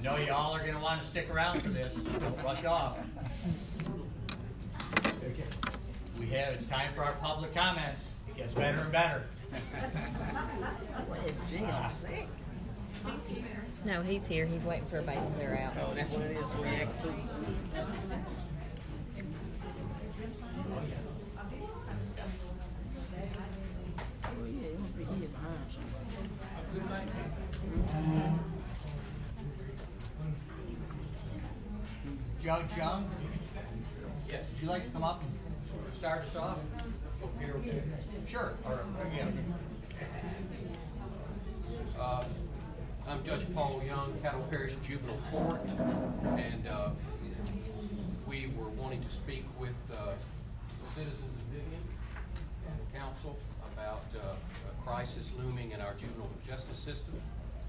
know you all are gonna wanna stick around for this, don't rush off. It's time for our public comments. It gets better and better. Jim sick. No, he's here. He's waiting for everybody to clear out. Oh, that's what it is. React food. Oh yeah, you must be here behind something. Jung? Yes. Would you like to come up and start us off? Here. Sure. Or, yeah. I'm Judge Paul Young, Cattle Parish Juvenile Court, and we were wanting to speak with the citizens of Vivian and the council about a crisis looming in our juvenile justice system.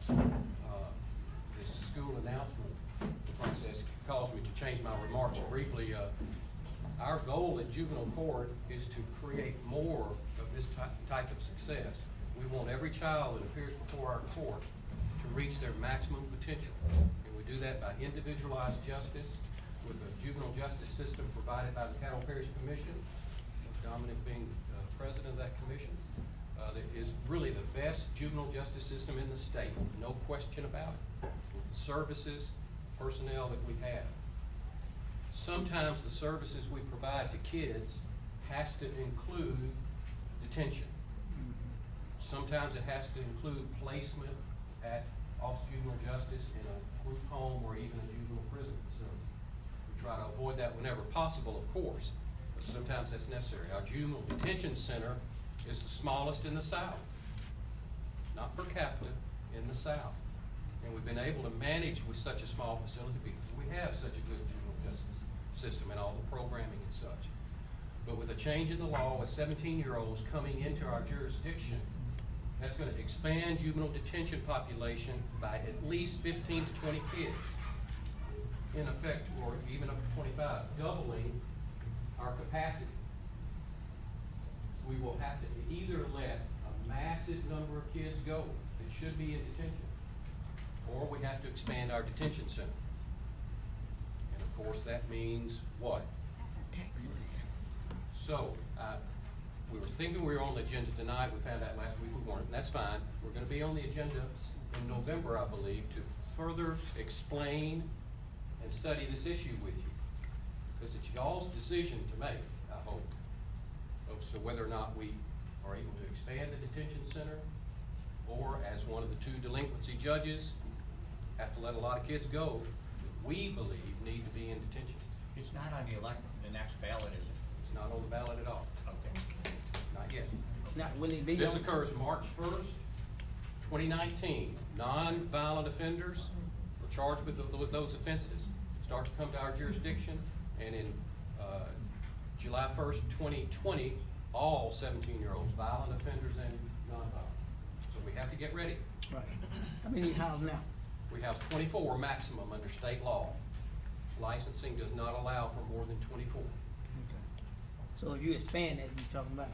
This school announcement process caused me to change my remarks briefly. Our goal at juvenile court is to create more of this type of success. We want every child that appears before our court to reach their maximum potential. And we do that by individualized justice with a juvenile justice system provided by the Cattle Parish Commission, Dominic being president of that commission. That is really the best juvenile justice system in the state, no question about it, with the services, personnel that we have. Sometimes the services we provide to kids has to include detention. Sometimes it has to include placement at Office of Juvenile Justice in a group home or even a juvenile prison facility. We try to avoid that whenever possible, of course, but sometimes that's necessary. Our juvenile detention center is the smallest in the South, not per capita, in the South. And we've been able to manage with such a small facility because we have such a good juvenile justice system and all the programming and such. But with a change in the law with 17-year-olds coming into our jurisdiction, that's going to expand juvenile detention population by at least 15 to 20 kids, in effect, or even up to 25, doubling our capacity. We will have to either let a massive number of kids go that should be in detention, or we have to expand our detention center. And of course, that means what? Taxes. So, we were thinking we were on the agenda tonight. We found out last week we weren't, and that's fine. We're going to be on the agenda in November, I believe, to further explain and study this issue with you. Because it's y'all's decision to make, I hope. So whether or not we are able to expand the detention center, or as one of the two delinquency judges, have to let a lot of kids go that we believe need to be in detention. It's not on the next ballot, is it? It's not on the ballot at all. Okay. Not yet. Now, will it be This on? occurs March 1st, 2019. Non-violent offenders are charged with those offenses start to come to our jurisdiction, and in July 1st, 2020, all 17-year-olds, violent offenders and non-violent. So we have to get ready. Right. How many houses now? We have 24 maximum under state law. Licensing does not allow for more than 24. So if you expand that, you're talking about?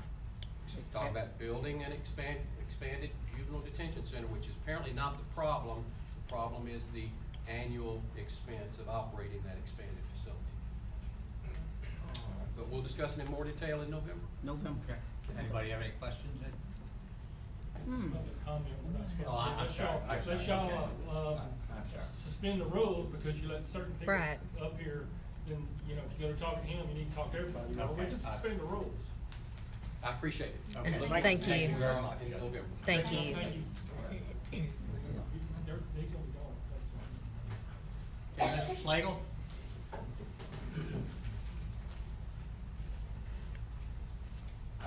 So talk about building an expanded juvenile detention center, which is apparently not the problem. The problem is the annual expense of operating that expanded facility. But we'll discuss it in more detail in November. November. Okay. Anybody have any questions? Comment, we're not supposed Oh, to. I'm sorry. Let y'all, I'm sorry. suspend the rules because you let certain people Right. up here, then, you know, if you go to talk to him, you need to talk to everybody. You know, we Okay. can suspend the rules. I appreciate it. Okay. Thank you. Thank you very much. In November. Thank you. Thank you. He's gonna be gone. Okay, Mr. Slagle?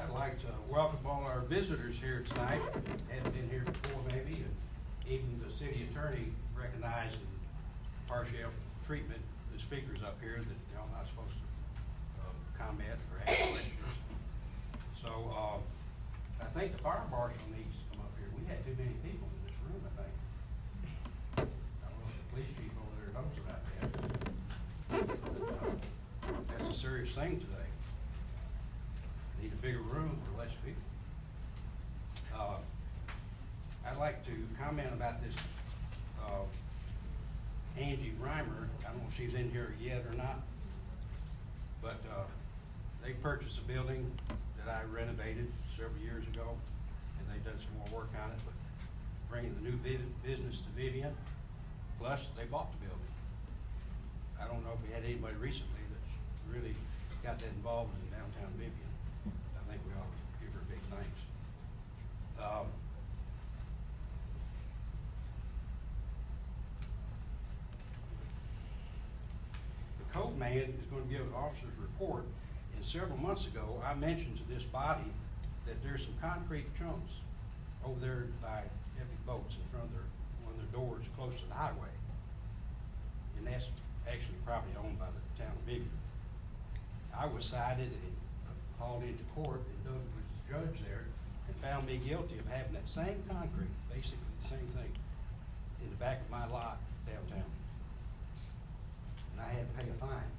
I'd like to welcome all our visitors here tonight, hadn't been here before maybe, and even the city attorney recognized and partial treatment the speakers up here that y'all not supposed to comment or ask questions. So, I think the fire marshal needs to come up here. We had too many people in this room, I think. I don't know if the police chief over there knows about that. That's a serious thing today. Need a bigger room for less people. I'd like to comment about this Angie Reimer. I don't know if she's in here yet or not. But, they purchased a building that I renovated several years ago, and they've done some more work on it, but bringing the new business to Vivian, plus they bought the building. I don't know if we had anybody recently that's really got that involved in downtown Vivian. I think we ought to give her big thanks. The code man is going to give an officer's report. And several months ago, I mentioned to this body that there's some concrete chunks over there by Epic Boats in front of one of their doors close to the highway. And that's actually property owned by the town of Vivian. I was cited and hauled into court, and Doug was the judge there, and found me guilty of having that same concrete, basically the same thing, in the back of my lot downtown. And I had to pay a fine.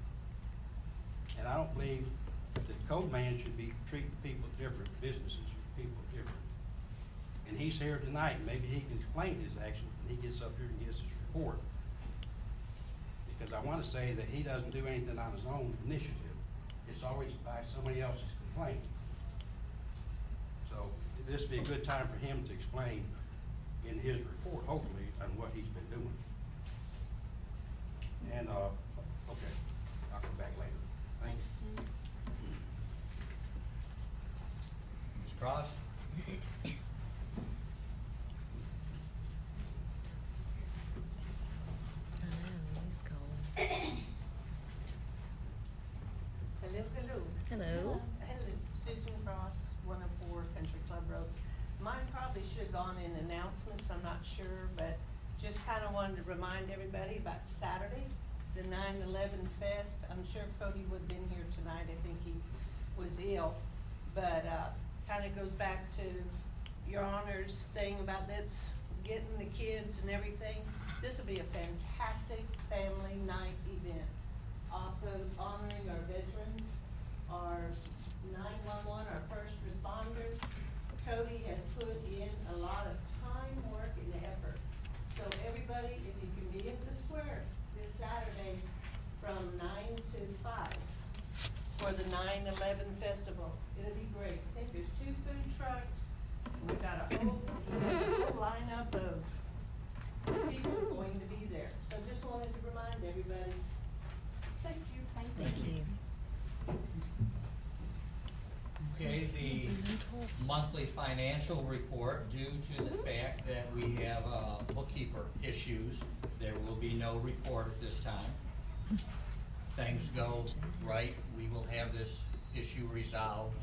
And I don't believe that the code man should be treating people different, businesses, people different. And he's here tonight, and maybe he can explain his actions when he gets up here and gives his report. Because I want to say that he doesn't do anything on his own initiative. It's always by somebody else's complaint. So this would be a good time for him to explain in his report, hopefully, on what he's been doing. And, okay, I'll come back later. Thanks. Ms. Cross? I know, he's calling. Hello, hello. Hello. Hello, Susan Cross, 104 Country Club Road. Mine probably should have gone in announcements, I'm not sure, but just kind of wanted to remind everybody about Saturday, the 9/11 Fest. I'm sure Cody would have been here tonight, I think he was ill. But kind of goes back to your honors thing about this, getting the kids and everything. This will be a fantastic family night event. Also honoring our veterans, our 911, our first responders. Cody has put in a lot of time, work, and effort. So everybody, if you can be in the square this Saturday from 9 to 5 for the 9/11 festival, it'll be great. I think there's 2 food trucks. We've got a whole lineup of people going to be there. So just wanted to remind everybody. Thank you. Thank you. Okay, the monthly financial report, due to the fact that we have bookkeeper issues, there will be no report at this time. Things go right, we will have this issue resolved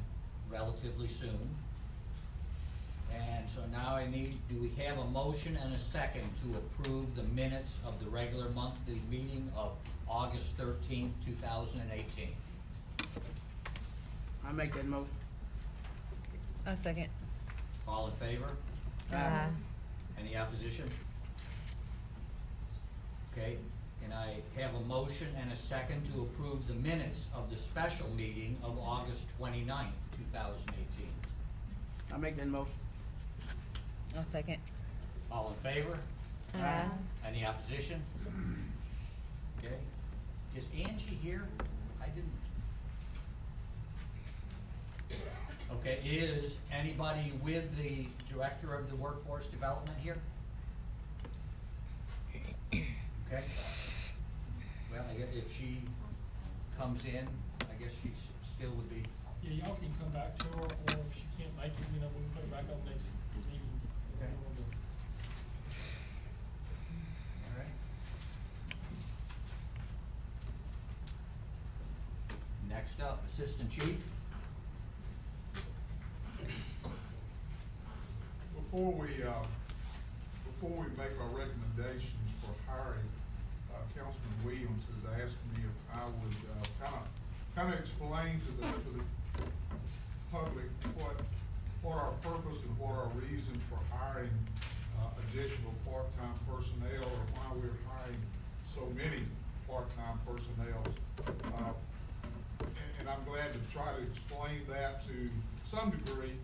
relatively soon. And so now do we have a motion and a second to approve the minutes of the regular monthly meeting of August 13th, 2018? I make that motion. A second. All in favor? Any opposition? Okay, can I have a motion and a second to approve the minutes of the special meeting of August 29th, 2018? I make that motion. A second. All in favor? Any opposition? Okay, is Angie here? I didn't. Okay, is anybody with the Director of the Workforce Development here? Okay. Well, I guess if she comes in, I guess she still would be. Yeah, y'all can come back to her, or if she can't make it, we can put her back up next meeting. Okay. All right. Next up, Assistant Chief. Before we make our recommendations for hiring, Councilman Williams has asked me if I would kind of explain to the public what our purpose and what our reason for hiring additional part-time personnel, or why we're hiring so many part-time personnel. And I'm glad to try to explain that to some degree.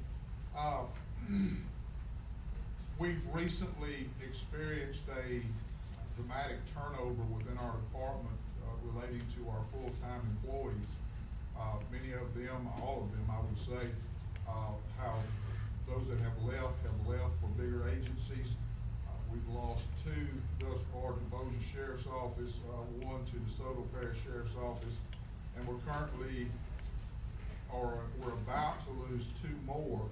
We've recently experienced a dramatic turnover within our department relating to our full-time employees. Many of them, all of them, I would say, how those that have left for bigger agencies. We've lost 2 thus far to Bossier Sheriff's Office, 1 to DeSoto Parish Sheriff's Office, and we're about to lose 2 more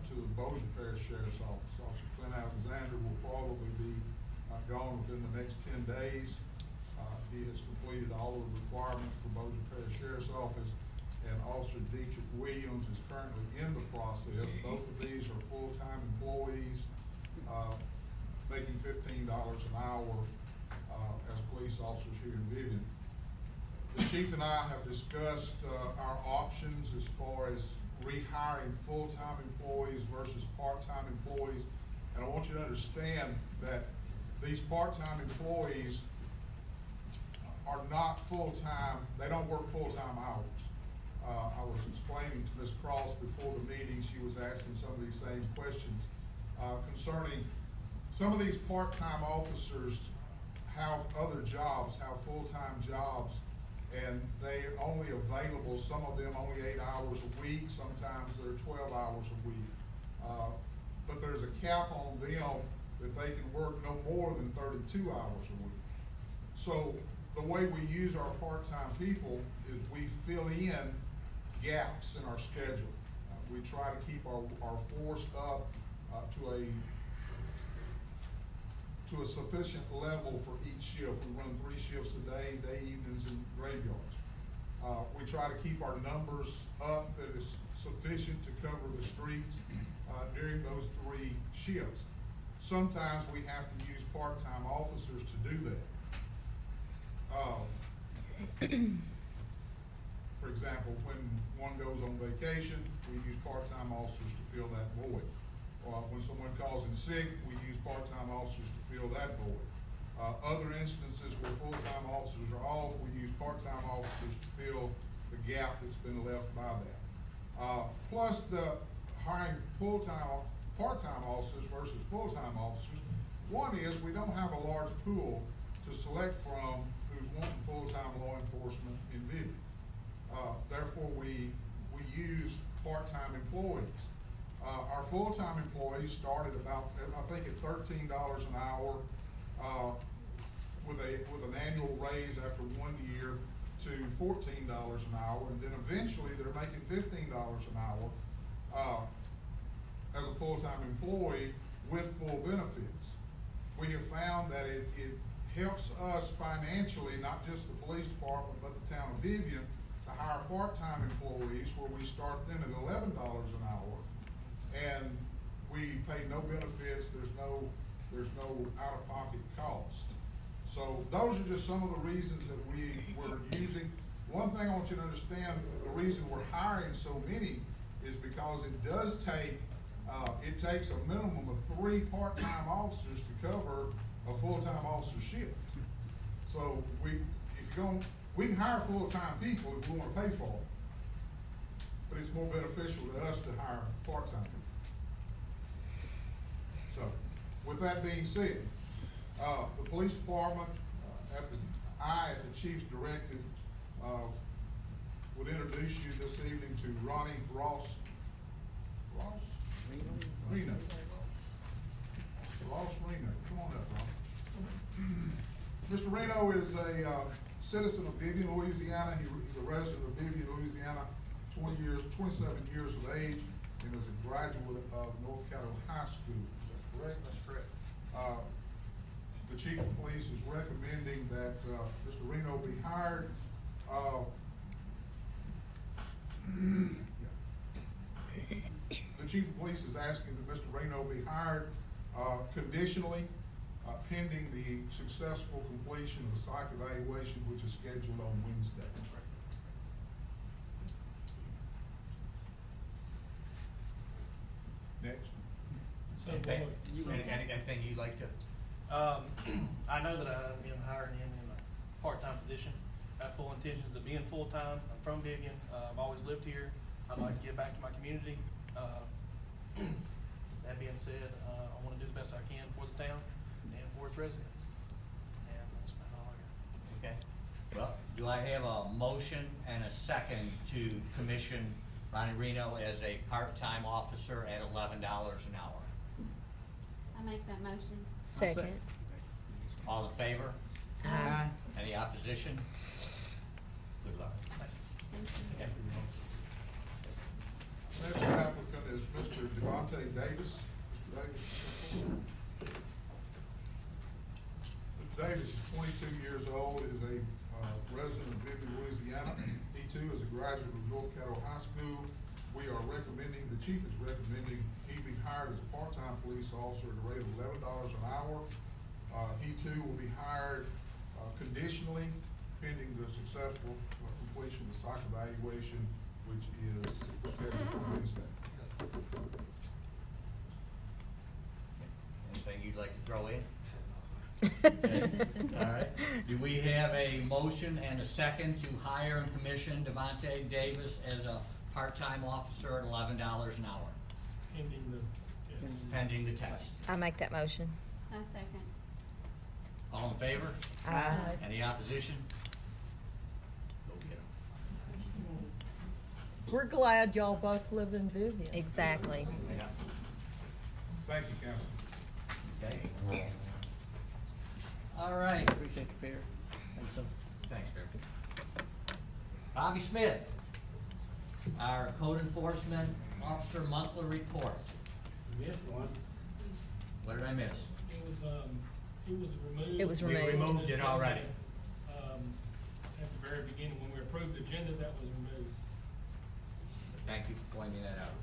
to the Bossier Parish Sheriff's Office. Officer Clint Alexander will probably be gone within the next 10 days. He has completed all of the requirements for Bossier Parish Sheriff's Office, and Officer Dietrich Williams is currently in the process. Both of these are full-time employees, making $15 an hour as police officers here in Vivian. The chief and I have discussed our options as far as rehiring full-time employees versus part-time employees. And I want you to understand that these part-time employees are not full-time, they don't work full-time hours. I was explaining to Ms. Cross before the meeting, she was asking some of these same questions concerning some of these part-time officers have other jobs, have full-time jobs, and they are only available, some of them only 8 hours a week, sometimes they're 12 hours a week. But there's a cap on them that they can work no more than 32 hours a week. So the way we use our part-time people is we fill in gaps in our schedule. We try to keep our force up to a sufficient level for each shift. We run 3 shifts a day, evenings, and graveyards. We try to keep our numbers up that is sufficient to cover the streets during those 3 shifts. Sometimes we have to use part-time officers to do that. For example, when one goes on vacation, we use part-time officers to fill that void. When someone calls in sick, we use part-time officers to fill that void. Other instances where full-time officers are off, we use part-time officers to fill the gap that's been left by that. Plus the hiring part-time officers versus full-time officers. One is we don't have a large pool to select from who's wanting full-time law enforcement in Vivian. Therefore, we use part-time employees. Our full-time employees started about, I think, at $13 an hour, with an annual raise after 1 year to $14 an hour, and then eventually they're making $15 an hour as a full-time employee with full benefits. We have found that it helps us financially, not just the police department, but the town of Vivian, to hire part-time employees where we start them at $11 an hour, and we pay no benefits. There's no out-of-pocket cost. So those are just some of the reasons that we're using. One thing I want you to understand: the reason we're hiring so many is because it does take. It takes a minimum of 3 part-time officers to cover a full-time officer shift. So we can hire full-time people if we want to pay for them, but it's more beneficial to us to hire part-time people. So, with that being said, the police department, at the chief's directive, would introduce you this evening to Ronnie Reno. Ross Reno. Come on up, Ron. Mr. Reno is a citizen of Vivian, Louisiana. He's a resident of Vivian, Louisiana, 27 years of age, and is a graduate of North Caddo High School. Is that correct? That's correct. The chief of police is recommending that Mr. Reno be hired. The chief of police is asking that Mr. Reno be hired conditionally, pending the successful completion of the psych evaluation, which is scheduled on Wednesday. Next. So, Anything you'd like to? I know that I've been hiring him in a part-time position. I have full intentions of being full-time. I'm from Vivian. I've always lived here. I'd like to give back to my community. That being said, I want to do the best I can for the town and for its residents. Okay, well, do I have a motion and a second to commission Ronnie Reno as a part-time officer at $11 an hour? I make that motion. Second. All in favor? Aye. Any opposition? Good luck. Okay. Next applicant is Mr. Devontae Davis. Mr. Davis. Mr. Davis is 22 years old, is a resident of Vivian, Louisiana. He too is a graduate of North Caddo High School. We are recommending, the chief is recommending he be hired as a part-time police officer at a rate of $11 an hour. He too will be hired conditionally pending the successful completion of the psych evaluation, which is scheduled for Wednesday. Anything you'd like to throw in? Okay. All right. Do we have a motion and a second to hire and commission Devontae Davis as a part-time officer at $11 an hour? Pending the, yes. Pending the test. I make that motion. I second. All in favor? Aye. Any opposition? Go get 'em. We're glad y'all both live in Vivian. Exactly. Yeah. Thank you, Council. Okay. All right. Appreciate the fair. Thanks, sir. Thanks, Barry. Bobby Smith, our code enforcement officer monthly report. Missed one. What did I miss? It was removed. It was We removed. removed it already. At the very beginning, when we approved the agenda, that was removed. Thank you for pointing that out.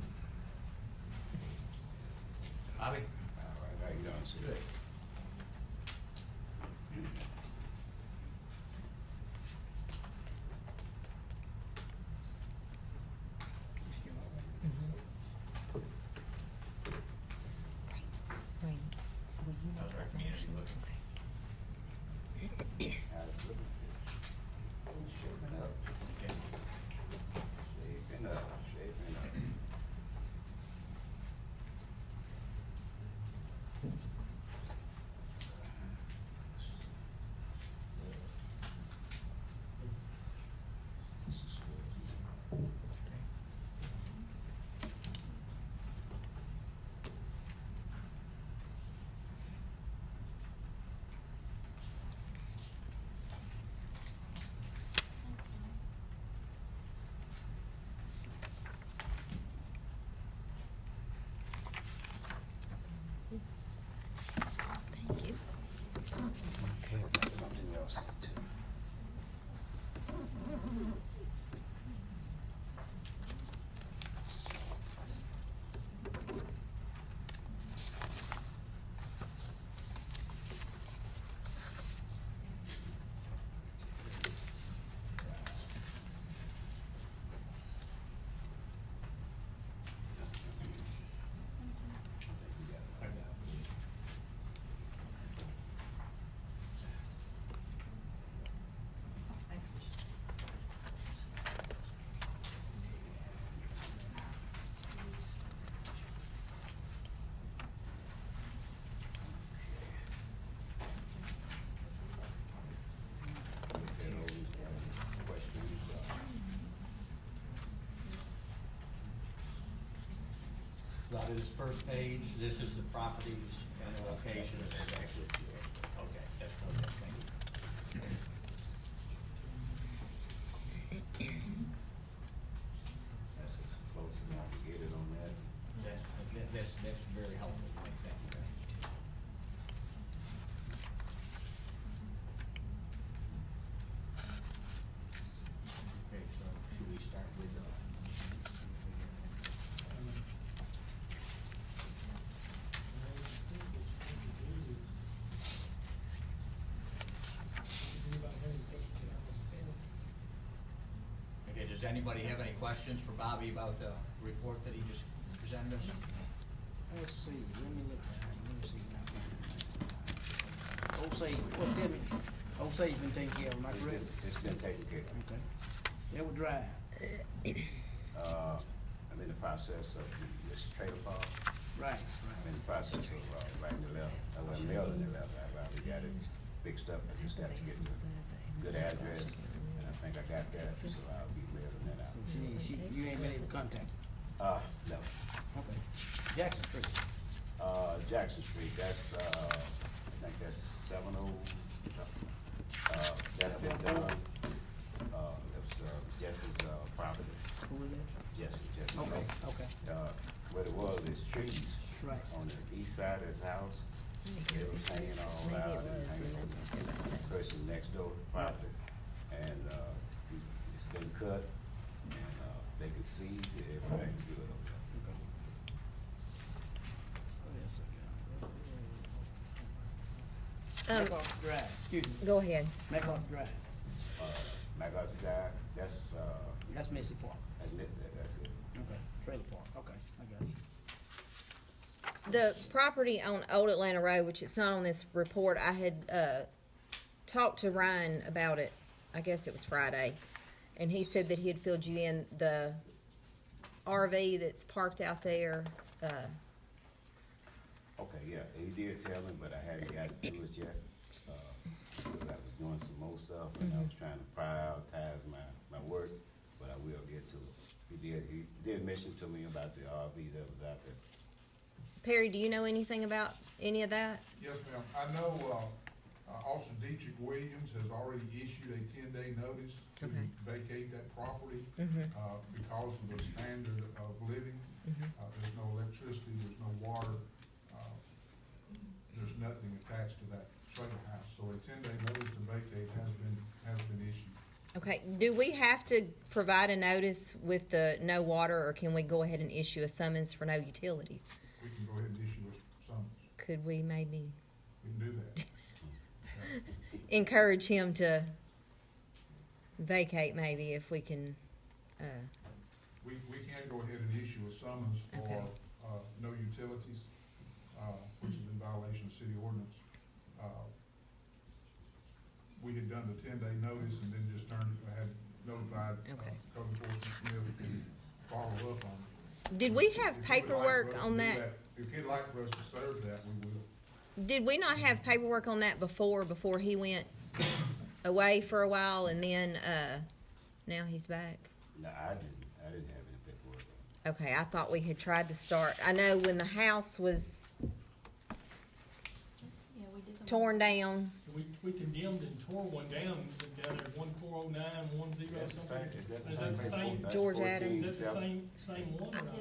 Bobby? All right, how you doing, sir? Good. Wait, will you How's make our that community motion? looking? How's it looking? Shaping up. Okay. Shaping up, shaping up. Thank you. Okay, I've got something else too. Right, this first page, this is the properties and the locations. Okay, that's okay, thank you. That's close enough to get it on that. That's very helpful, thank you, Barry. Okay, so should we start with, okay, does anybody have any questions for Bobby about the report that he just presented us? Let's see, let me look, let me see. Osage, well, tell me, Osage's been taken care of, am I correct? It's been taken care of. Okay. Edward Drive, I'm in the process of this trailer park. right, I'm in the process of writing the letter. I wasn't mailing the letter, we got it fixed up, I just got to get the good address, and I think I got that, so I'll be mailing that out. You ain't been able to contact No. her? Okay. Jackson Street. Jackson Street, that's, I think that's 70, that's been done. That's, Jesse's, property. Who was that? Jesse. Okay, okay. What it was, is trees Right. on the east side of his house. It was hanging all Maybe out it and was, hanging and on that's what the about that. person next door property. And, it's been cut and, they can see that everything's good over there. McArthur Drive, excuse me. Go ahead. McArthur Drive. MacArthur Drive, that's, That's Missy Park. that's it. Okay, trailer park, okay, I got it. The property on Old Atlanta Road, which it's not on this report, I had talked to Ryan about it, I guess it was Friday, and he said that he had filled you in the RV that's parked out there. Okay, yeah, he did tell me, but I hadn't got to it yet, because I was doing some more stuff, and I was trying to prioritize my work, but I will get to it. He did mention to me about the RV that was out there. Perry, do you know anything about any of that? Yes, ma'am. I know, Officer Dietrich Williams has already issued a 10-day notice to Okay. vacate that property, Mhm. because of the standard of living. There's no electricity, there's no water, there's nothing attached to that trailer house. So a 10-day notice to vacate has been issued. Okay, do we have to provide a notice with the no water, or can we go ahead and issue a summons for no utilities? We can go ahead and issue a summons. Could we maybe We can do that. encourage him to vacate maybe if we can, We can go ahead and issue a summons for, Okay. no utilities, which is in violation of city ordinance. We had done the 10-day notice and then just had notified, Okay. code enforcement Smith to follow up on it. did we have If you would like paperwork for us to on do that? If you'd like for us to serve that, we will. Did we not have paperwork on that before he went away for a while and then, now he's back? No, I didn't have any paperwork. Okay, I thought we had tried to start, I know when the house was Yeah, we did. torn down, We condemned and tore one down there, 140910 That's the same, something. that's Is the that same the paperwork. same? That's George Adams. Is that the 14,700. same one or not? No,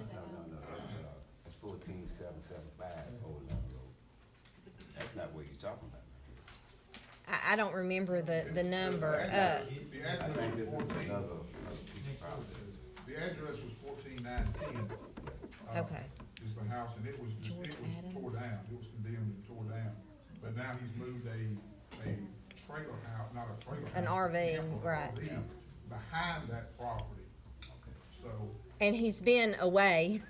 that's 14775 Old Line Road. That's not what you're talking about. I don't remember the number, The I address think was this is 14. another piece of property. The address was 1419. Okay. Is the house, and it was tore Adams. down, it was condemned and tore down. But now he's moved a trailer house, not a trailer house. An but a RV, camper right. RV behind that property. So, and he's been away,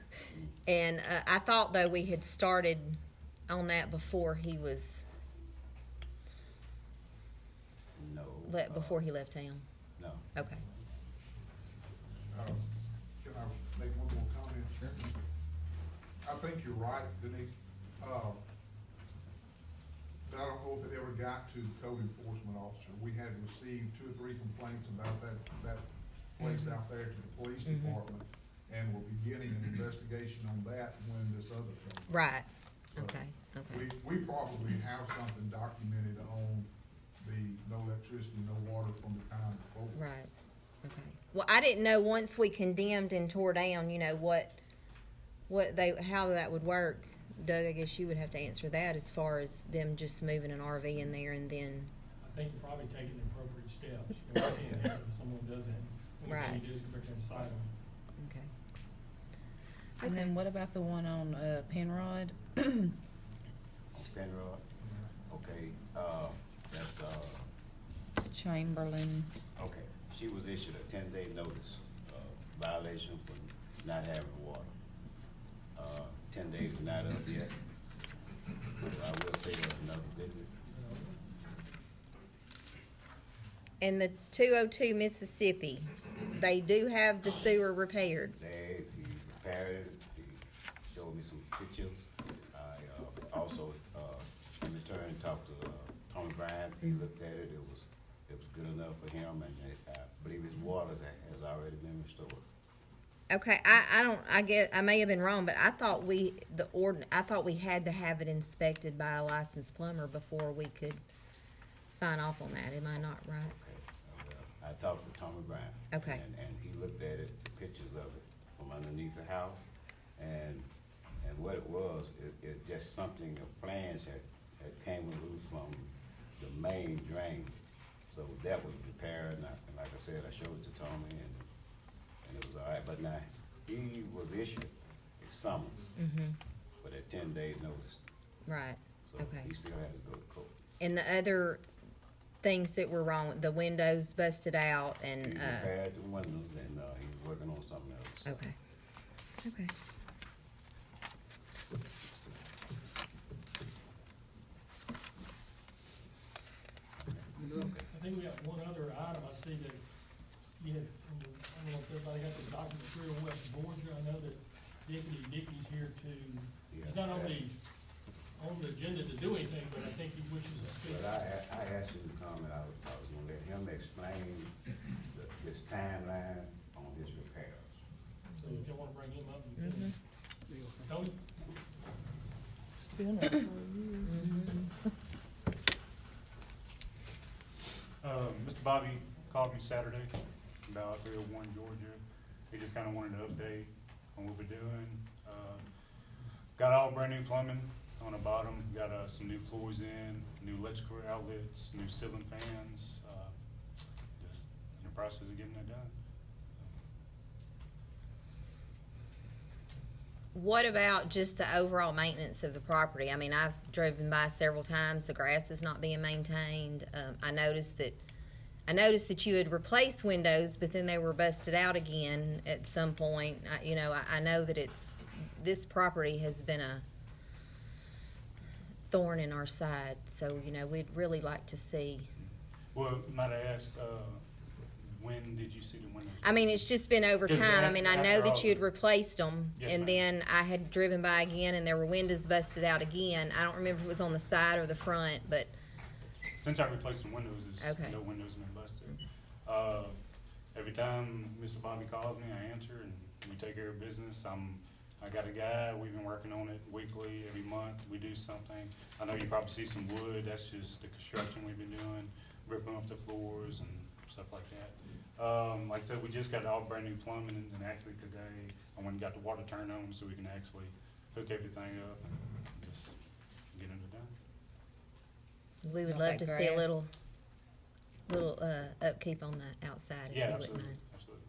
and I thought though we had started on that before he was, No. before he left town. No. Okay. can I make one more comment? Sure. I think you're right, Denise. But I don't know if it ever got to the code enforcement officer. We had received 2 or 3 complaints about that place out there to the police department, and we're beginning an investigation on that when this other thing. Right. So Okay. Okay. We probably have something documented on the no electricity, no water from the time before. Right. Okay. Well, I didn't know once we condemned and tore down, how that would work. Doug, I guess you would have to answer that as far as them just moving an RV in there and then. I think you're probably taking the appropriate steps. You know, I can't have if someone does that. Only Right. thing you do is come back there and sign them. Okay. And then what about the one on, Penrod? On Penrod? Okay, that's, Chamberlain. okay. She was issued a 10-day notice, violation for not having water. 10 days is not up yet. So I will take her another visit. And the 202 Mississippi, they do have the sewer repaired. He repaired it, he showed me some pictures. I, also, in return, talked to, Tony Bryant, he looked at it, it was good enough for him, and I believe his water has already been restored. Okay, I may have been wrong, but I thought we had to have it inspected by a licensed plumber before we could sign off on that. Am I not right? Okay, I talked to Tommy Brown. Okay. And he looked at it, pictures of it from underneath the house, and what it was, it just something, the plans had came loose from the main drain. So that was repaired, and like I said, I showed it to Tommy, and it was all right. But now, he was issued a summons, with a 10-day notice. Right. So Okay. he still has to go to court. And the other things that were wrong, the windows busted out, and He repaired the windows, and he's working on something else. okay. Okay. I think we got one other item. I see that you had, I don't know if everybody got the document through on West Georgia. I know that Dickie's here to, he's not on the agenda to do anything, but I think he wishes to speak. But I asked him to comment, I was gonna let him explain this timeline on his repairs. So if you wanna bring him up, you can. Tony? It's been a Mr. Bobby called me Saturday about 301 Georgia. He just kinda wanted an update on what we're doing. Got all brand new plumbing on the bottom, got some new floors in, new electrical outlets, new ceiling fans, just in the process of getting that done. What about just the overall maintenance of the property? I mean, I've driven by several times, the grass is not being maintained. I noticed that you had replaced windows, but then they were busted out again at some point. I know that this property has been a thorn in our side, so, we'd really like to see. Well, might I ask, when did you see the windows? I mean, it's just been over Just time. I mean, I know after that all you had the- replaced them, Yes, and ma'am. then I had driven by again, and there were windows busted out again. I don't remember if it was on the side or the front, but Since I replaced the windows, Okay. no windows been busted. Every time Mr. Bobby calls me, I answer, and we take care of business. I got a guy, we've been working on it weekly, every month, we do something. I know you probably see some wood, that's just the construction we've been doing, ripping off the floors and stuff like that. Like I said, we just got all brand new plumbing, and actually today, I went and got the water turned on so we can actually hook everything up and just get it done. we would Not love that to see a grass. little upkeep on the outside, if Yeah, you wouldn't absolutely, mind. absolutely.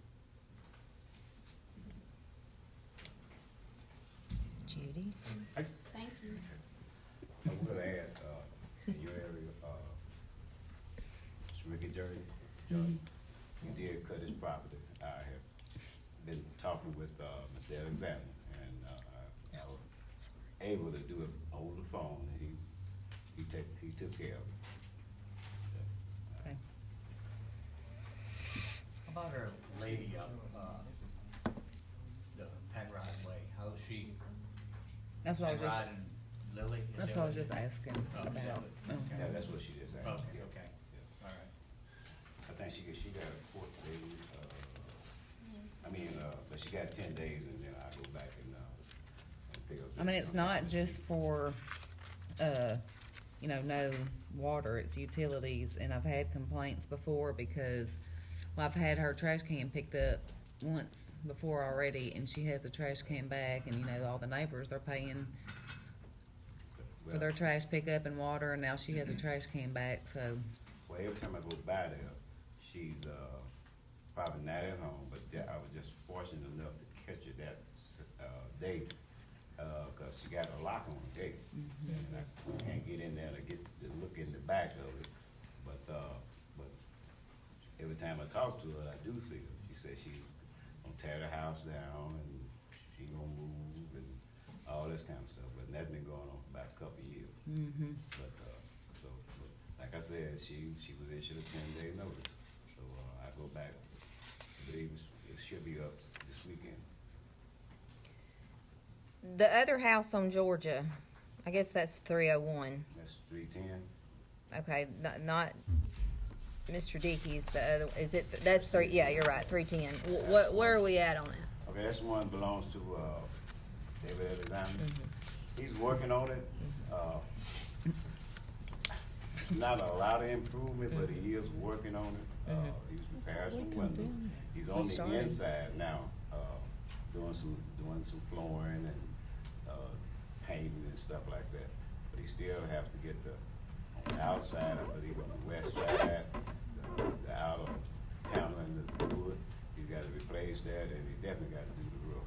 Judy? Thank you. I will add, in your area, it's Ricky Jerry, John, he did cut his property. I have been talking with, Mr. Alexander, and, I was able to do it over the phone, and he took care of it. Okay. How about our lady up, the Penrod Way, how's she? That's what I was just, Penrod and Lily? is that's that what I was it just is? asking Oh, about. yeah, Okay. Yeah, that's what she is, Okay, actually. okay, all right. I think she got 4 days, but she got 10 days, and then I go back and pick up. I mean, it's not just for, no water, it's utilities, and I've had complaints before because, well, I've had her trash can picked up once before already, and she has a trash can bag, and all the neighbors, they're paying for their trash pickup and water, and now she has a trash can back, so, Well, every time I go by there, she's probably not at home, but I was just fortunate enough to catch her that day, cause she got a lock on the gate. And I can't get in there to get to look in the back of it, but every time I talk to her, I do see her. She said she's gonna tear the house down, and she gonna move, and all this kind of stuff, but that's been going on for about a couple of years. But like I said, she was issued a 10-day notice, so I go back, I believe it should be up this weekend. The other house on Georgia, I guess that's 301. That's 310. Okay, not Mr. Dickey's, the other, is it, that's three, yeah, you're right, 310. Where are we at on that? Okay, this one belongs to, David Alexander. He's working on it. Not a lot of improvement, but he is working on it. He's repaired some windows. He's on the inside now, doing some flooring and, painting and stuff like that. But he still have to get on the outside, I believe on the west side, the outer paneling, the wood. He's got to replace that, and he definitely got to do the roof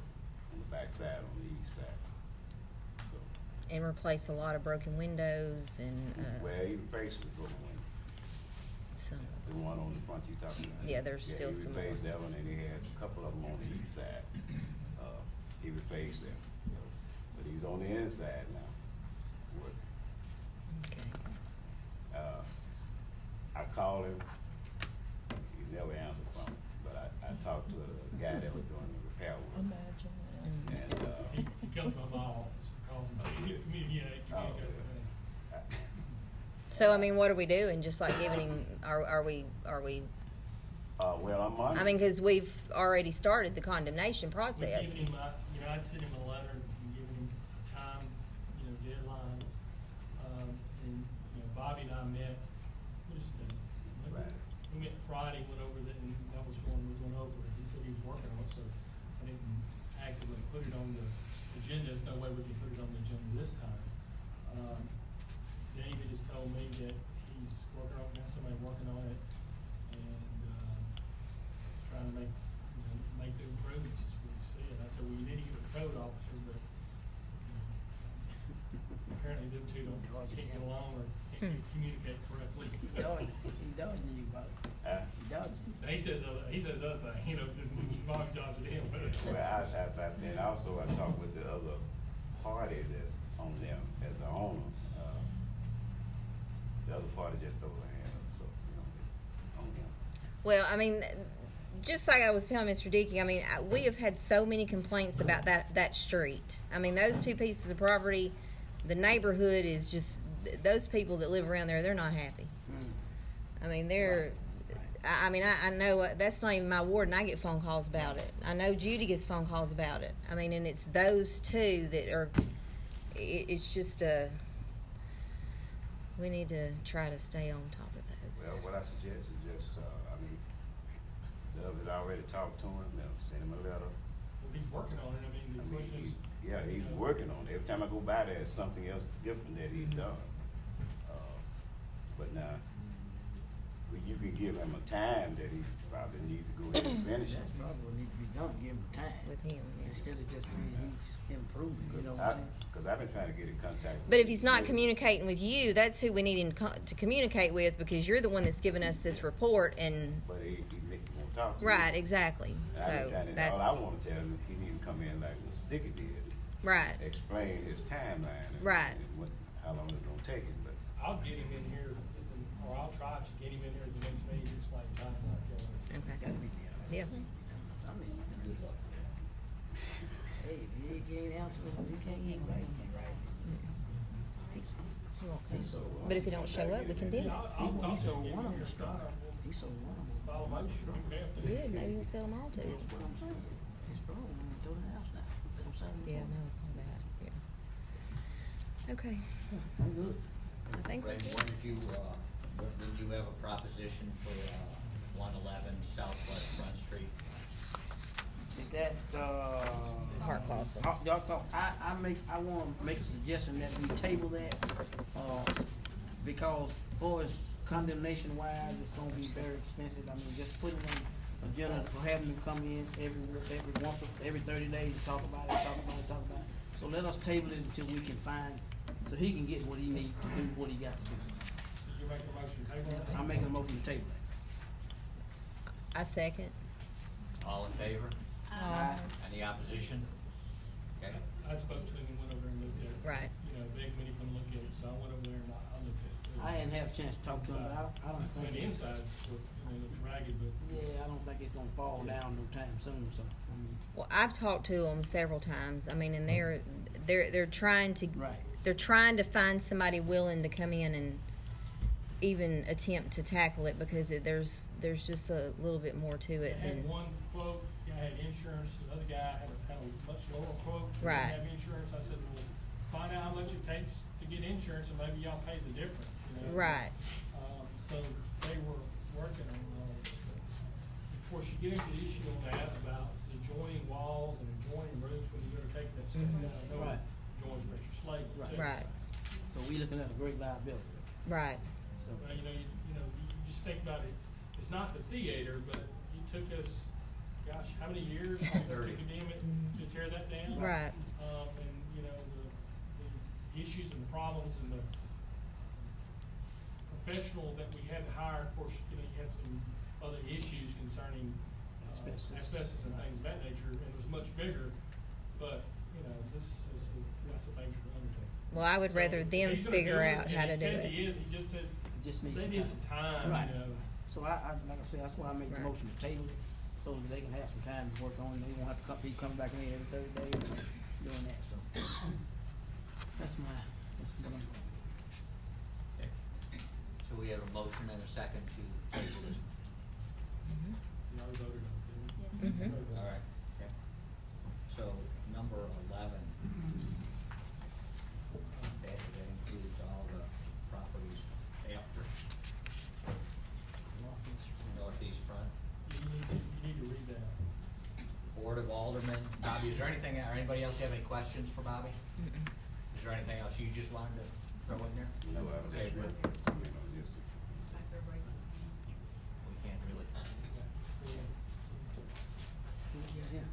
on the back side, on the east side. So, And replace a lot of broken windows and, well, he replaced the broken window. some, The one on the front you talking about? Yeah, there's still some he replaced more. that one, and he had a couple of them on the east side. He replaced them. But he's on the inside now, working. okay. I called him, he never answered from me, but I talked to the guy that was doing the repair work. Imagine that. And, He comes to my office, calls me, communicate. So, I mean, what are we doing? Just like giving him, are we, well, I'm on. I mean, cause we've already started the condemnation We've process. given him, I'd sent him a letter and given him time, deadline. And, Bobby and I met, Right. we met Friday, went over that, and that was when we went over it. He said he was working on it, so I didn't actively put it on the agenda. There's no way we can put it on the agenda this time. David has told me that he's working on, got somebody working on it, and, trying to make the improvements as we see it. I said, well, you need to get a code officer, but, apparently them two can't get along or can't communicate correctly. He dodging you, buddy. He dodging you. He says other thing, Bobby dodged him. Well, and also I talked with the other party that's on them as the owner. The other party just threw their hand up, so, it's on him. Well, I mean, just like I was telling Mr. Dickey, I mean, we have had so many complaints about that street. I mean, those two pieces of property, the neighborhood is just, those people that live around there, they're not happy. I mean, they're, I mean, I know that's not even my ward, and I get phone calls about it. I know Judy gets phone calls about it. I mean, and it's those two that are, it's just we need to try to stay on top of those. Well, what I suggest is just, Doug has already talked to him, send him a letter. Well, he's working on it. I mean, the question is. Yeah, he's working on it. Every time I go by there, it's something else different that he's done. But now, you can give him a time that he probably needs to go ahead and finish it. That's probably what needs to be done, give him time. With him, yeah. Instead of just saying he's improving, you know what I'm saying? Cause I've been trying to get in contact with But if he's not him. communicating with you, that's who we need him to communicate with, because you're the one that's given us this report, and But he won't talk to me. right, exactly. And I've So been trying to, that's all I wanna tell him is he need to come in like Mr. Sticky did. right. Explain his timeline. Right. And how long it's gonna take him, but. I'll get him in here, or I'll try to get him in here at the next meeting, explain the timeline. Okay. Gotta be done. Yeah. Something you can do. Hey, if you ain't answering, you can't get right. But if he don't show up, we condemn Yeah, it. I'll talk He to sold him. one of them strong. He sold one of them. Follow motion, we have to. Good, maybe we'll sell them all to That's him. what I'm saying. He's strong, I'm gonna throw the house down. Let him sell it. Yeah, no, it's not bad, yeah. Okay, I'm good. I think we're Ray, good. when did you have a proposition for, 111 Southwest Front Street? Is that, Heart Castle. I wanna make a suggestion that we table that, because for as condemnation wise, it's gonna be very expensive. I mean, just putting on agenda for having them come in every 30 days to talk about it. So let us table it until we can find, so he can get what he needs to do, what he got to do. You make a motion, table it? I'm making a motion to table it. I second. All in favor? Aye. Any opposition? Okay. I spoke to him and went over and looked at it. Right. Begged me to come look at it, so I went over there and I looked at it. I hadn't had a chance to talk to him, but I don't I mean, the think, insides looks ragged, but. yeah, I don't think it's gonna fall down no time soon, so, I mean, Well, I've talked to them several times. I mean, and they're trying to right. they're trying to find somebody willing to come in even attempt to tackle it because there's just a little bit more to it I had than. one quote, guy had insurance, the other guy had a much lower quote. He Right. didn't have insurance. I said, well, find out how much it takes to get insurance and maybe y'all pay the difference, you know? Right. So they were working on all this stuff. Of course, you get into the issue on that about the joining walls and adjoining rooms when you're gonna take that stuff down. I know Right. it joins Mr. Slade too. Right. So we looking at a great liability. Right. So, Well, you just think about it, it's not the theater, but it took us, gosh, how many years to condemn it, to tear that down? Right. And, the issues and the problems and the professional that we had to hire, of course, you had some other issues concerning asbestos and things of that nature, and it was much bigger, but, that's a major undertaking. Well, I would So, rather if them he's gonna figure do it, out and how to he do says it. he just says, just need they some need time. some time, Right. you know. So I, like I said, that's why I make the Right. motion to table it, so that they can have some time to work on it. They won't have to be coming back in here every third day and doing that, so. That's what I'm. Okay. So we have a motion and a second to table this. You already voted on it, Yes. didn't you? Mhm. All right, okay. So number 11. That includes all the properties after northeast front. You need to read that. Board of Aldermen. Bobby, is there anything, or anybody else have any questions for Bobby? Is there anything else you just wanted to throw in there? No, I was Okay, just well, ready to comment on this. we can't really.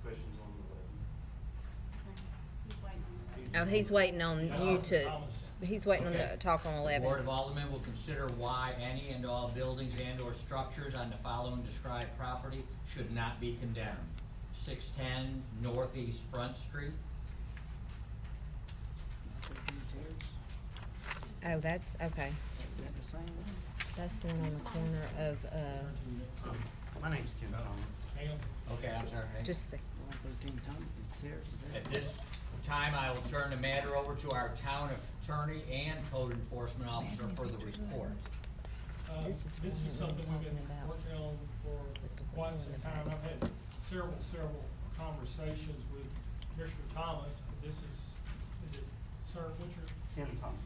Questions on He's waiting on the. Oh, he's waiting on you to. Thomas. He's waiting on Okay. to talk on The 11. Board of Aldermen will consider why any and all buildings and/or structures on the following described property should not be condemned. 610 Northeast Front Street. Oh, that's okay. That's the one on the corner of My name's Ken Thomas. Hang on. Okay, I'm sorry. just a sec. 113 Thompson Terrace. At this time, I will turn the matter over to our town attorney and code enforcement officer for the report. This is the This one is that we something were we've been talking about working on for with the quite pool some in the time. back. I've had several conversations with Mr. Thomas. This is it, sir, what's your, Ken Thomas.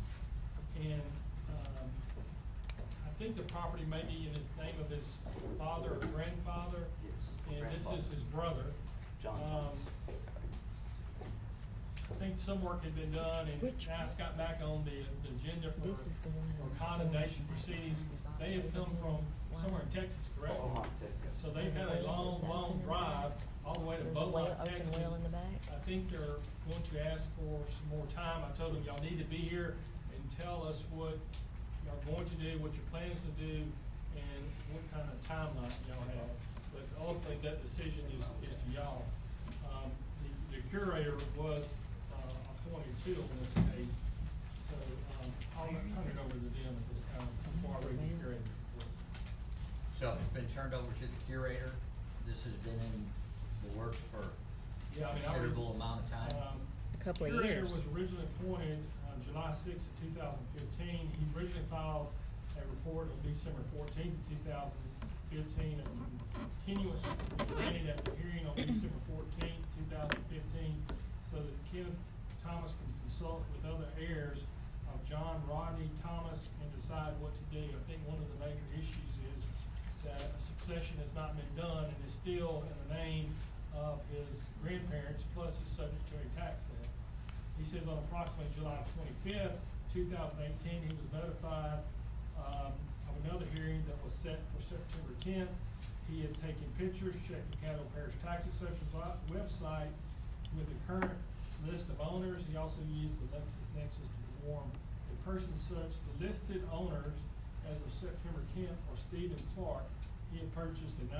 and, I think the property may be in his name of his father or grandfather, Yes. and this is his brother. John Um, I think some work had been done, and Which now it's got back on the agenda for This is the one for on the condemnation corner. proceedings. They have come from somewhere in Texas, correct? Omaha, Texas. So they've had a long drive all the way to There's a well, Beaumont, open Texas. well in the back. I think they're going to ask for some more time. I told them, y'all need to be here and tell us what y'all going to do, what your plans to do, and what kind of timeline y'all have. But ultimately, that decision is to y'all. The curator was appointed too on this case, so I'll turn it over to them at this time before I read the curator's report. So it's been turned over to the curator. This has been in the works for Yeah, I mean, considerable amount of time. A couple of Curator years. was originally appointed on July sixth of 2015. He originally filed a report on December 14th of 2015. A continuance was granted at the hearing on December 14th, 2015, so that Kenneth Thomas can consult with other heirs of John Rodney Thomas and decide what to do. I think one of the major issues is that a succession has not been done and is still in the name of his grandparents, plus is subject to a tax sale. He says on approximately July 25th, 2018, he was notified of another hearing that was set for September 10th. He had taken pictures, checked the Caddo Parish Tax Exceptions website with the current list of owners. He also used the LexisNexis to perform a person search. The listed owners as of September 10th are Stephen Clark. He had purchased a 9%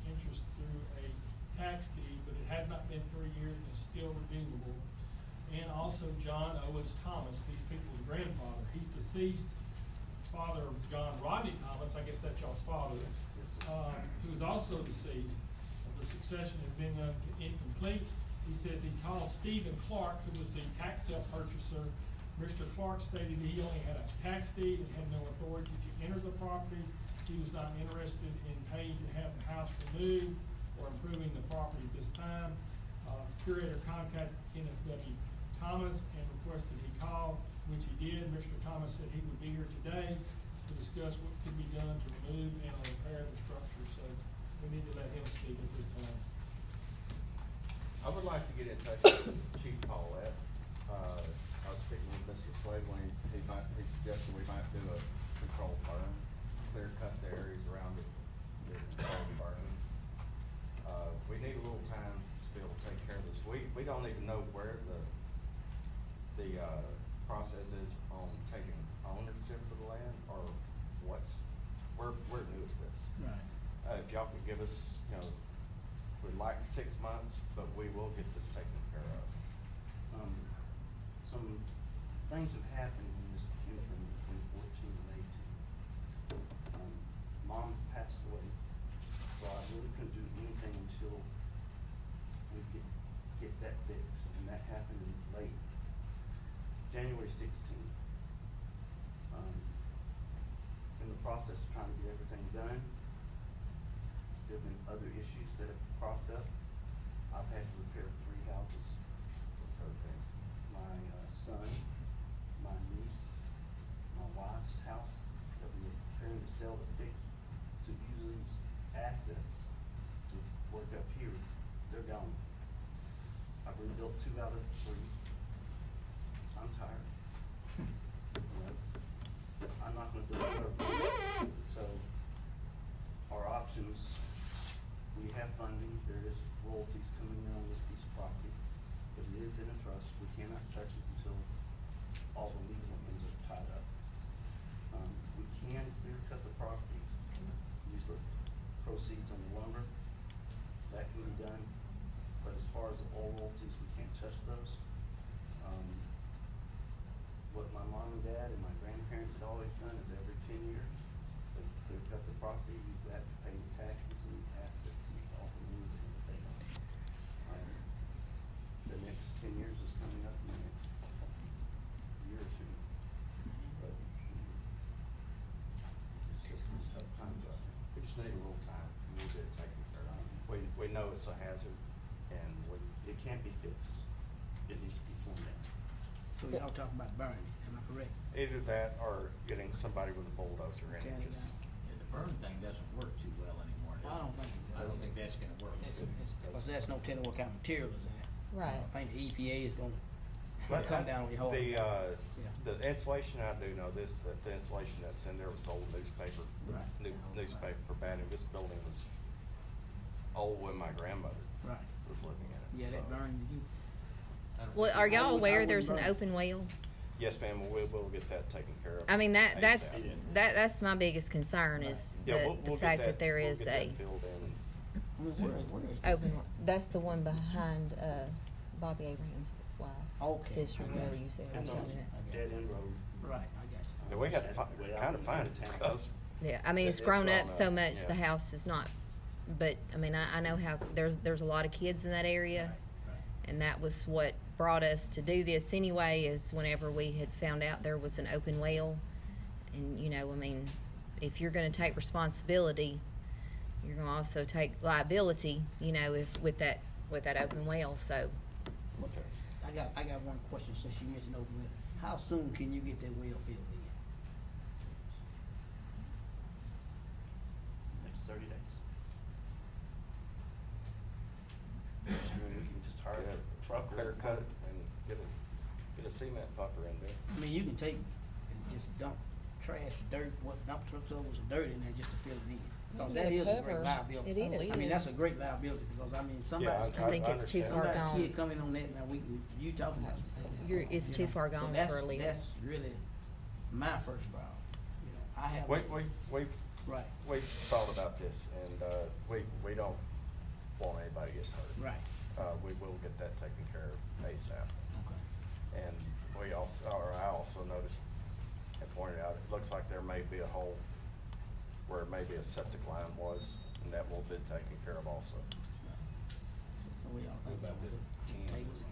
interest through a tax deed, but it has not been 3 years and is still redeemable. And also John Owens Thomas, these people's grandfather. He's deceased, father of John Rodney Thomas, I guess that's y'all's father, who is also deceased. The succession has been incomplete. He says he called Stephen Clark, who was the tax sale purchaser. Mr. Clark stated he only had a tax deed and had no authority words that you enter the property. He was not interested in paying to have the house removed or improving the property at this time. Curator contacted Kenneth W. Thomas and requested he call, which he did. Mr. Thomas said he would be here today to discuss what could be done to remove and repair the structure, so we need to let him speak at this time. I would like to get in touch with Chief Paulette. I was speaking with Mr. Slavely, he suggested we might do a control burn, clear cut the areas around the control burn. We need a little time to be able to take care of this. We don't even know where the process is on taking ownership of the land, or we're new at this. Right. If y'all could give us, we'd like 6 months, but we will get this taken care of. Some things have happened in this interim between 14 and 18. Mom passed away, so I really couldn't do anything until we get that fixed, and that happened in late January 16th. In the process of trying to get everything done, there have been other issues that have cropped up. I've had to repair 3 houses with hurricanes. My son, my niece, my wife's house that we were preparing to sell to fix, to use these assets to work up here, they're gone. I've rebuilt 2 out of 3. I'm tired. I'm not gonna do it forever. So our options, we have funding, there is royalties coming in on this piece of property, but it is in a trust. We cannot touch it until all the legal ends are tied up. We can clear cut the property, use the proceeds on the lumber, that can be done, but as far as the oil royalties, we can't touch those. What my mom and dad and my grandparents had always done is every 10 years, they clear cut the property, use that to pay the taxes and assets and all the liens and everything. The next 10 years is coming up in the next year or two. But it's just tough times out there. We just need a little time, we need to get it taken care of. We know it's a hazard, and It can't be fixed. It needs to be torn down. So y'all talking about burning, am I correct? either that or getting somebody with a bulldozer in Tearing it. it down. Yeah, the burn thing doesn't work too well anymore, does it? I don't think it does. I don't think that's gonna work. Because there's no telling what kind of material is in it. Right. I think the EPA is gonna But come down on your hard. The insulation, I do know this, that the insulation that's in there was old newspaper. Right. Newspaper batting. This building was old when my grandmother Right. was living in it. Yeah, that so. burned you. I don't Well, think are it- y'all I aware wouldn't there's an burn. open well? Yes, ma'am, we'll get that taken care of. I mean, that's ASAP. that's my biggest concern is Yeah, the, we'll the get fact that there we'll is get a that filled in. Where is this open. at? That's the one behind Bobby Abraham's wife, Okay. sister, whatever you said. That's was on telling me that. a dead end road. Right, I got you. And we had to That's the way I kind of went find into it town. because Yeah, I mean, it's It's grown grown up so up, much, yeah. the house is not, but, I mean, I know how, there's a lot of kids in that area, Right, right. and that was what brought us to do this anyway, is whenever we had found out there was an open well, and, you know, I mean, if you're gonna take responsibility, you're gonna also take liability, you know, if, with that open well, so. Okay. I got one question since you mentioned open well. How soon can you get that well filled in? Next 30 days. we can just hire a truck, clear cut it, and get a cement puffer in there. I mean, you can take and just dump trash, dirt, dump trucks over some dirt in there just to fill it in. Because that is a great liability. It is. I mean, that's a great liability because, I mean, somebody's. I think it's too far Somebody's gone. kid coming on that, now you talking about. It's you too know. far So gone that's- for a legal. That's really my first problem, you know, I have. We Right, thought about this, and we don't want anybody to get hurt. right, We will get that taken care of ASAP. okay. And I also noticed and pointed out, it looks like there may be a hole where maybe a septic line was, and that will be taken care of also. So we all think about the tables.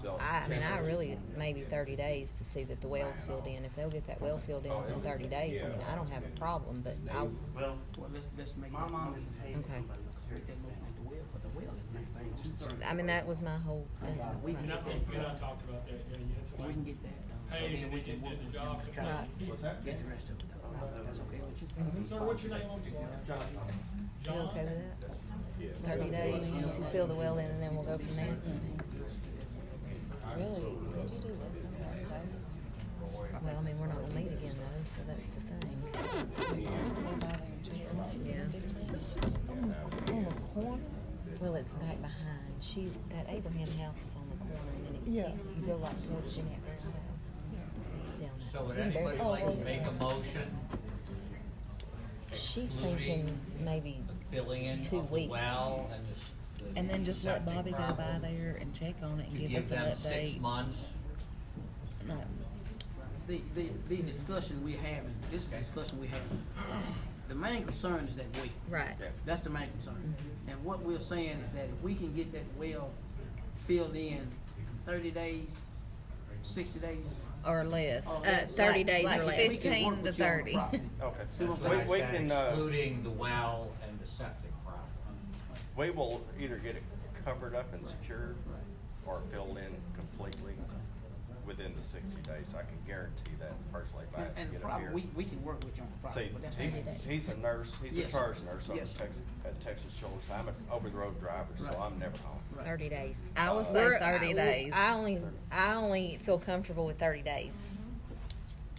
So- I mean, I really, maybe 30 days to see that the well's filled in. If they'll get that well filled in within 30 days, I mean, I don't have a problem, but Well, let's make my that mom motion. paid Okay. somebody to Make that motion at the well, for the well is the main thing. I mean, that was my whole thing. We You and I talked about that, yeah, you had We somebody can get that done. So paid then and we they can did work the with job. them to try Right. to What's that? get the rest of it done. That's okay with you? Sir, what's your name, I'm sorry? John, You John? okay with that? 30 days to fill the well in, and then we'll go from there. Really? Could you do less than 30 days? Well, I mean, we're not gonna meet again though, so that's the thing. Yeah. This is on the corner. Well, it's back behind. That Abraham house is on the corner, and then Yeah. you go like towards Jeanette Brown's house. It's down there. So would You can anybody barely like see to it. make a motion She's thinking excluding maybe filling in 2 of the weeks. well and the And then just let septic Bobby go by problem? there and check on it and To give us them an 6 update. months? No, The discussion we're having, this discussion we're having, the main concern is that well. Right. That's the main concern. And what we're saying is that if we can get that well filled in 30 days, 60 days, or less. or 30 days like or less. we can 15 work to with you on the 30. property. Okay. See what I'm So saying? I We said can, excluding the well and the septic problem. we will either get it covered up and secured or filled in completely within the 60 days. I can guarantee that personally if I And get it probably, here. we can work with you on the property, See, but that's. he's a nurse, he's a Yes, sir. charge nurse Yes, sir. at Texas Children's. I'm an over-the-road driver, so Right. I'm never home. 30 days. I would say We're- 30 days. I only feel comfortable with 30 days.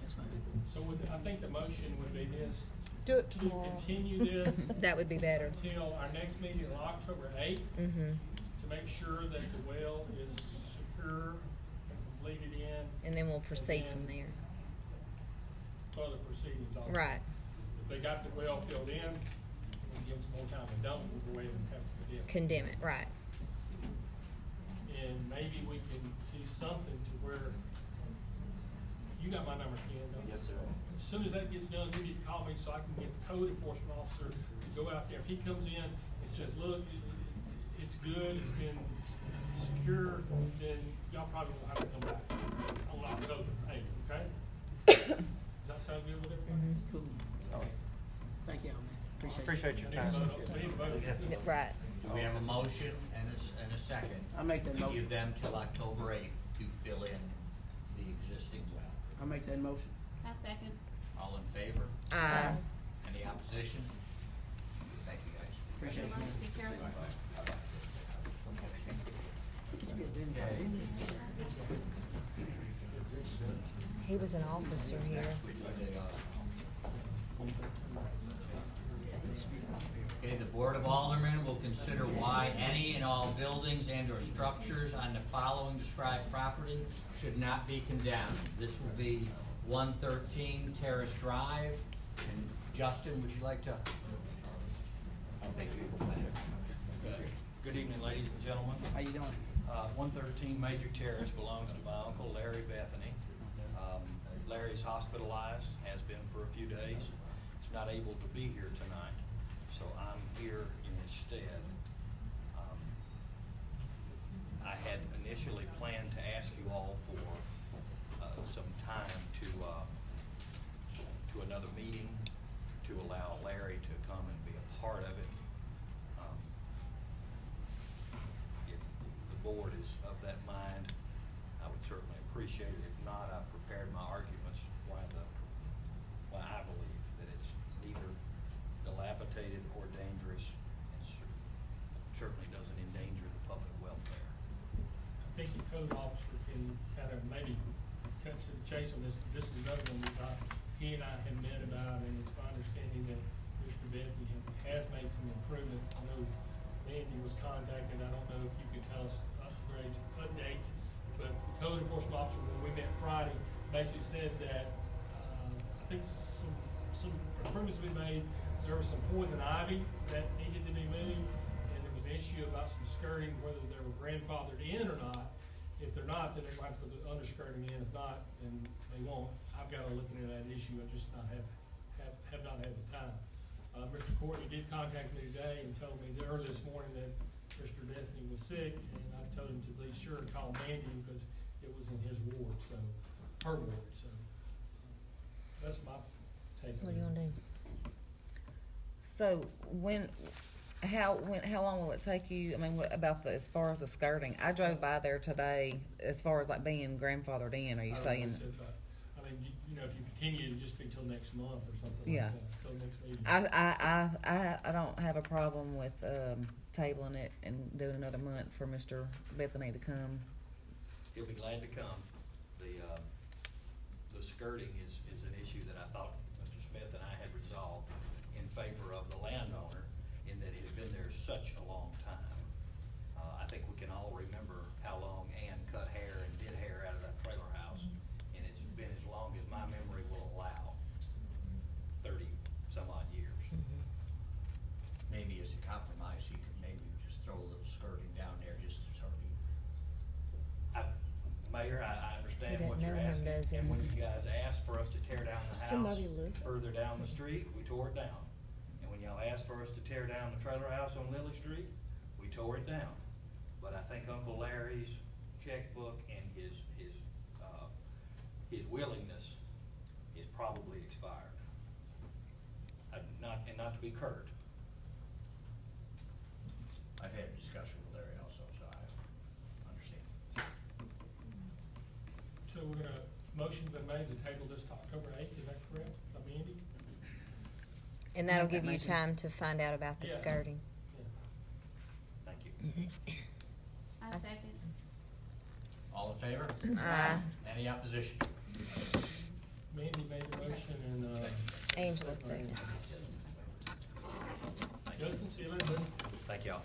That's fine. So I think the motion would be this, Do it to tomorrow. continue this That would be better. until our next meeting on October 8th, Mm-hmm. to make sure that the well is secure and completed in. And then we'll proceed from there. Further proceedings also. Right. If they got the well filled in, we'll give them some more time. If don't, we'll go ahead and have to put it. Condemn it, right. And maybe we can do something to where, you got my number, Ken, don't you? Yes, sir. As soon as that gets done, you need to call me so I can get the code enforcement officer to go out there. If he comes in and says, look, it's good, it's been secure, then y'all probably will have to come back on October 8th, okay? Does that sound good with everybody? It's cool. Thank y'all, man. Appreciate your time. Right. Do we have a motion and a second? I make that To motion. give them till October 8th to fill in the existing well. I make that motion. I second. All in favor? Aye. Any opposition? Thank you, guys. Appreciate it. Let's be careful. He was an officer here. Next we need Okay, the Board of Aldermen will consider why any and all buildings and or structures on the following described property should not be condemned. This will be 113 Terrace Drive. And Justin, would you like to? Thank you. Good evening, ladies and gentlemen. How you doing? 113 Major Terrace belongs to my uncle Larry Bethany. Larry's hospitalized, has been for a few days. He's not able to be here tonight, so I'm here in his stead. I had initially planned to ask you all for some time to another meeting to allow Larry to come and be a part of it. If the board is of that mind, I would certainly appreciate it. If not, I've prepared my arguments why I believe that it's neither dilapidated or dangerous, and certainly doesn't endanger the public welfare. I think the code officer can kind of maybe cut to the chase on this, but this is another one that he and I have met about, and it's my understanding that Mr. Bethany has made some improvement. I know Andy was contacted, I don't know if you could tell us updates, but the code enforcement officer, when we met Friday, basically said that, I think some improvements have been made. There was some poison ivy that needed to be moved, and there was an issue about some skirting, whether they were grandfathered in or not. If they're not, then they're going to have to put the underskirting in. If not, then they won't. I've got to look into that issue. I just have not had the time. Mr. Courtney did contact me today and told me early this morning that Mr. Bethany was sick, and I told him to be sure and call Mandy because it was in his ward, so, her ward, so. That's my take on it. What do you wanna do? So how long will it take you, I mean, what about as far as the skirting? I drove by there today, as far as like being grandfathered in, are you I don't know, saying? so if I mean, you know, if you continue, it'd just be till next month or something Yeah. like that, till next meeting. I don't have a problem with, tabling it and doing another month for Mr. Bethany to come. He'll be glad to come. The skirting is an issue that I thought Mr. Smith and I had resolved in favor of the landowner, in that it had been there such a long time. I think we can all remember how long Ann cut hair and did hair out of that trailer house, and it's been as long as my memory will allow, 30-some-odd years. Maybe as a compromise, you could maybe just throw a little skirting down there, just to sort of be. Mayor, I understand He what doesn't you're know him, asking, does he? and when you guys asked for us to tear down the house Somebody look. further down the street, we tore it down. And when y'all asked for us to tear down the trailer house on Lily Street, we tore it down. But I think Uncle Larry's checkbook and his willingness is probably expired. Not to be curt. I've had a discussion with Larry also, so I understand. So we're gonna, motion's been made to table this to October 8th, is that correct, by Mandy? And that'll Make that give you motion. time to find out about the Yeah. skirting. Thank you. I second. All in favor? Aye. Any opposition? Mandy made the motion and, Angela second. Justin, see you later. Thank y'all.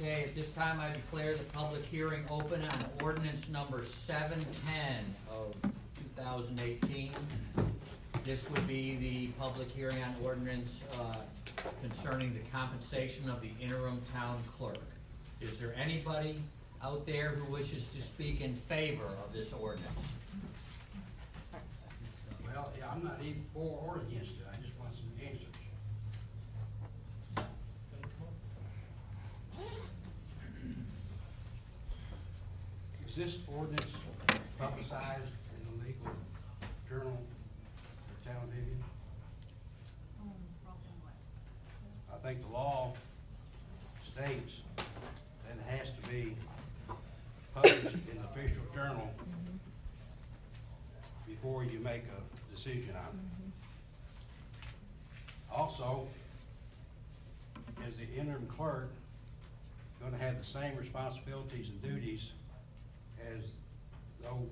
Okay, at this time, I declare the public hearing open on ordinance number 710 of 2018. This would be the public hearing on ordinance concerning the compensation of the interim town clerk. Is there anybody out there who wishes to speak in favor of this ordinance? Well, yeah, I'm not even for or against it, I just want some answers. Is this ordinance publicized in the legal journal for town Vivian? I think the law states that it has to be published in the official journal before you make a decision on it. Also, is the interim clerk gonna have the same responsibilities and duties as though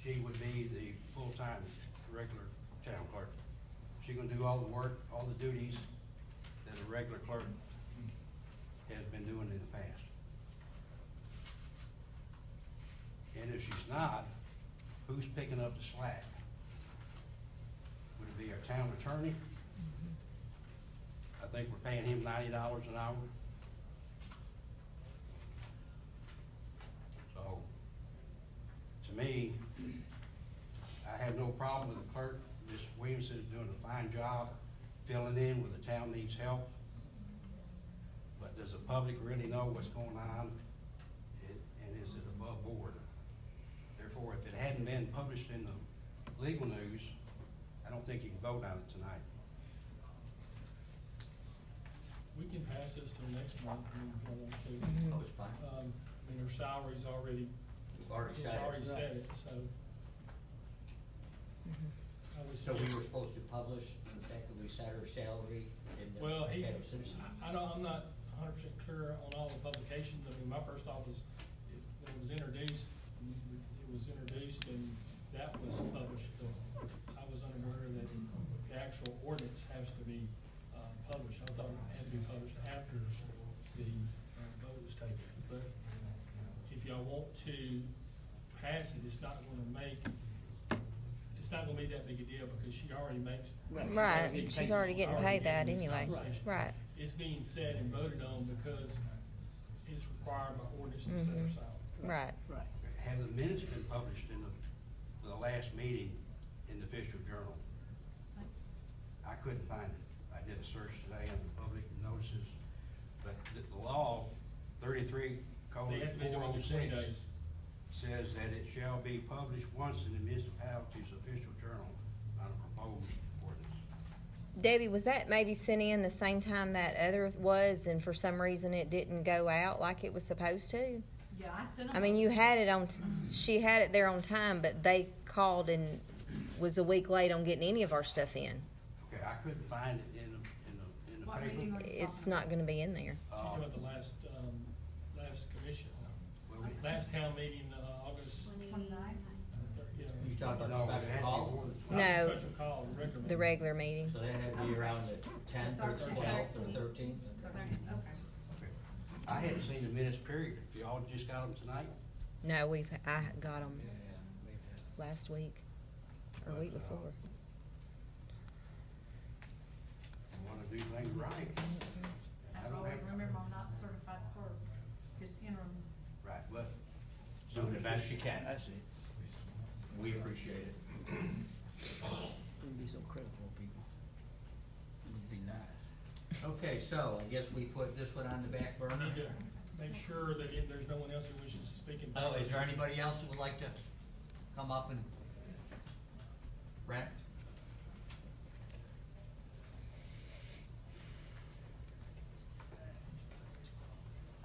she would be the full-time regular town clerk? She gonna do all the work, all the duties that a regular clerk has been doing in the past? And if she's not, who's picking up the slack? Would it be our town attorney? I think we're paying him $90 an hour. So, to me, I have no problem with the clerk. Ms. Williamson is doing a fine job filling in where the town needs help. But does the public really know what's going on? And is it above board? Therefore, if it hadn't been published in the legal news, I don't think you can vote on it tonight. We can pass this till next month if you want to. Oh, it's fine. I mean, her salary's already, We've already we've said already it. said it, so. I would So we were suggest- supposed to publish the fact that we set her salary in the Well, Head of Citizen. I'm not 100% clear on all the publications. I mean, my first thought was, when it was introduced, and that was published. So I was unaware that the actual ordinance has to be published. I thought it had to be published after the vote was taken. But if y'all want to pass it, it's not gonna be that big a deal because she already makes. Right, she's already getting paid that anyway. Right. It's being said and voted on because it's required by ordinance to set her salary. Right. Have the minutes been published in the last meeting in the official journal? I couldn't find it. I did a search today in the public notices, but the law 33:406 They have to be doing it 20 days. says that it shall be published once in the municipality's official journal on a proposed ordinance. Debbie, was that maybe sent in the same time that other was, and for some reason it didn't go out like it was supposed to? Yeah, I sent them. I mean, you had it on, she had it there on time, but they called and was a week late on getting any of our stuff in. Okay, I couldn't find it in the What paper. meeting are you It's not gonna be in there. She's talking about the last commission, Well, we- last town meeting, August. 29th? You talking No, about it special had to be call? more than 20. No. Special call, the regular. The regular meeting. So that had to be around the tenth or The 12th or 13th. 13th? Okay. Okay. I hadn't seen the minutes, period. If y'all just got them tonight? No, I got them last week, or week before. I wanna do things right. I always remember I'm not certified clerk, just interim. Right, but. Doing the best you can. I see. We appreciate it. Don't be so critical of people. Be nice. Okay, so I guess we put this one on the back burner. Need to make sure that if there's no one else who wishes to speak in. Oh, is there anybody else who would like to come up and rant?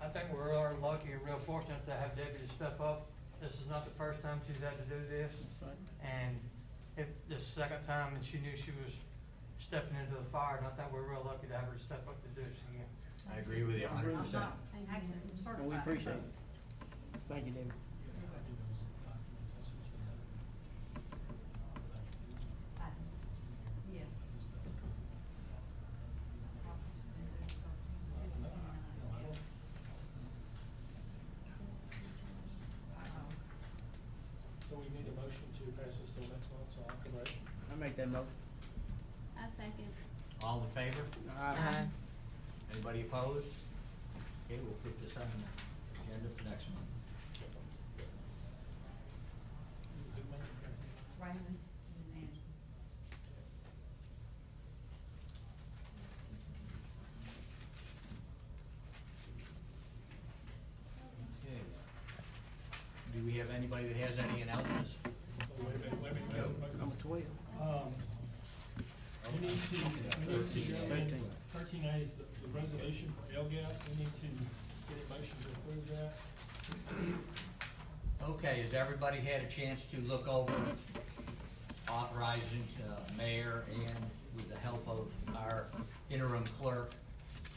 I think we're real lucky and real fortunate to have Debbie to step up. This is not the first time she's had to do this. And if this is the second time and she knew she was stepping into the fire, and I think we're real lucky to have her step up to do this again. I agree with you 100%. I'm not active certified. Well, we appreciate it. Thank you, David. Yeah. So we need a motion to pass this till next month, so I'll come back. I make that motion. I second. All in favor? Uh-huh. Anybody opposed? Okay, we'll put this on the agenda for next month. Raymond and Angela. Okay. Do we have anybody that has any announcements? Wait a minute. Number 12. We need to, 13A is the resolution for LGAP. We need to get a motion to approve that. Okay, has everybody had a chance to look over authorizing mayor and with the help of our interim clerk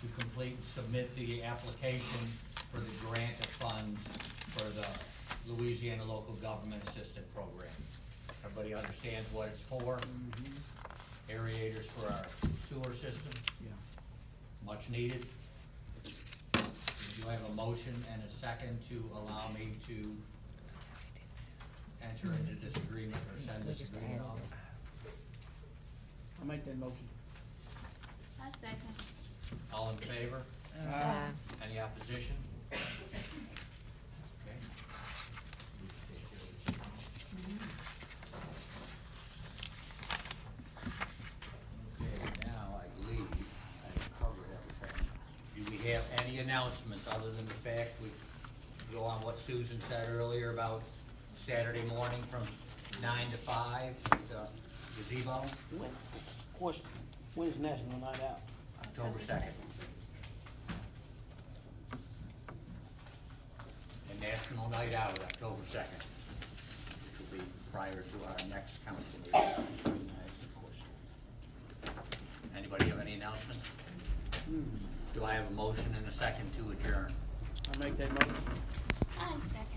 to complete and submit the application for the grant of funds for the Louisiana Local Government Assistance Program? Everybody understands what it's for? Aerators for our sewer system? Yeah. Much needed. Do I have a motion and a second to allow me to enter into this agreement or send this agreement off? I make that motion. I second. All in favor? Uh, Any opposition? Okay. Okay, now I believe I have covered everything. Do we have any announcements other than the fact we go on what Susan said earlier about Saturday morning from 9 to 5 at the gazebo, Question, when is National Night Out? October 2nd? And National Night Out, October 2nd, which will be prior to our next council meeting. Anybody have any announcements? Do I have a motion and a second to adjourn? I make that motion. I second.